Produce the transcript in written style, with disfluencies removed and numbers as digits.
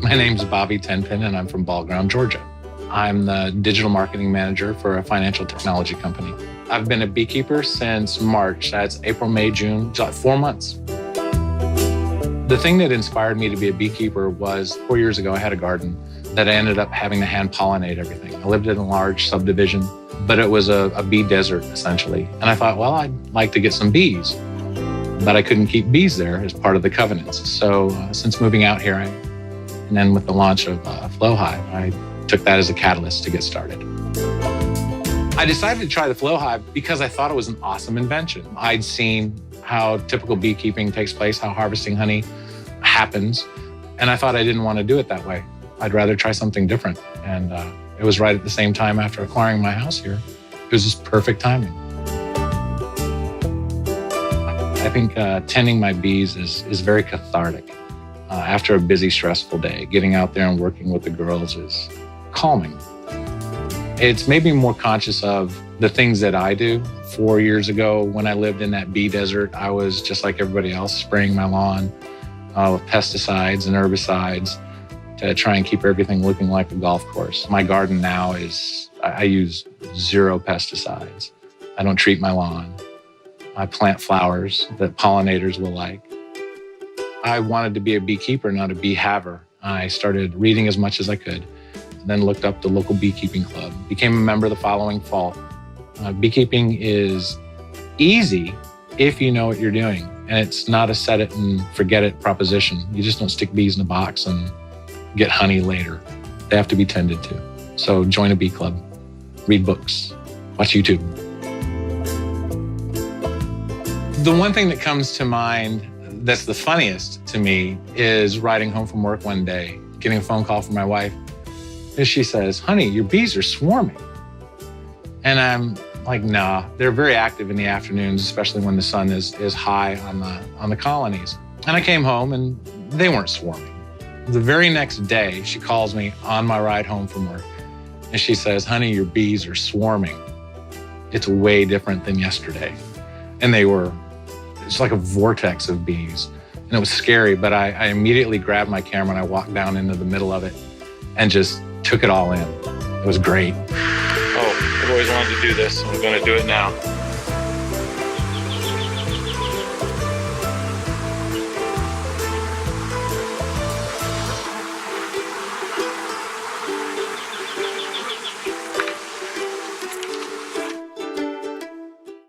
My name's Bobby Tenpin, and I'm from Ball Ground, Georgia. I'm the digital marketing manager for a financial technology company. I've been a beekeeper since March. That's April, May, June, 4 months. The thing that inspired me to be a beekeeper was 4 years ago, I had a garden that I ended up having to hand pollinate everything. I lived in a large subdivision, but it was a bee desert, essentially. And I thought, well, I'd like to get some bees, but I couldn't keep bees there as part of the covenants. So since moving out here, and then with the launch of Flow Hive, I took that as a catalyst to get started. I decided to try the Flow Hive because I thought it was an awesome invention. I'd seen how typical beekeeping takes place, how harvesting honey happens, and I thought I didn't want to do it that way. I'd rather try something different. And it was right at the same time after acquiring my house here. It was just perfect timing. I think tending my bees is very cathartic. After a busy, stressful day, getting out there and working with the girls is calming. It's made me more conscious of the things that I do. 4 years ago, when I lived in that bee desert, I was just like everybody else, spraying my lawn with pesticides and herbicides to try and keep everything looking like a golf course. My garden now I use 0 pesticides. I don't treat my lawn. I plant flowers that pollinators will like. I wanted to be a beekeeper, not a bee haver. I started reading as much as I could, then looked up the local beekeeping club, became a member the following fall. Beekeeping is easy if you know what you're doing, and it's not a set it and forget it proposition. You just don't stick bees in a box and get honey later. They have to be tended to. So join a bee club, read books, watch YouTube. The one thing that comes to mind that's the funniest to me is riding home from work one day, getting a phone call from my wife. And she says, "Honey, your bees are swarming." And I'm like, nah, they're very active in the afternoons, especially when the sun is high on the colonies. And I came home and they weren't swarming. The very next day, she calls me on my ride home from work. And she says, "Honey, your bees are swarming. It's way different than yesterday." And it's like a vortex of bees. And it was scary, but I immediately grabbed my camera and I walked down into the middle of it and just took it all in. It was great. Oh, I've always wanted to do this. I'm going to do it now.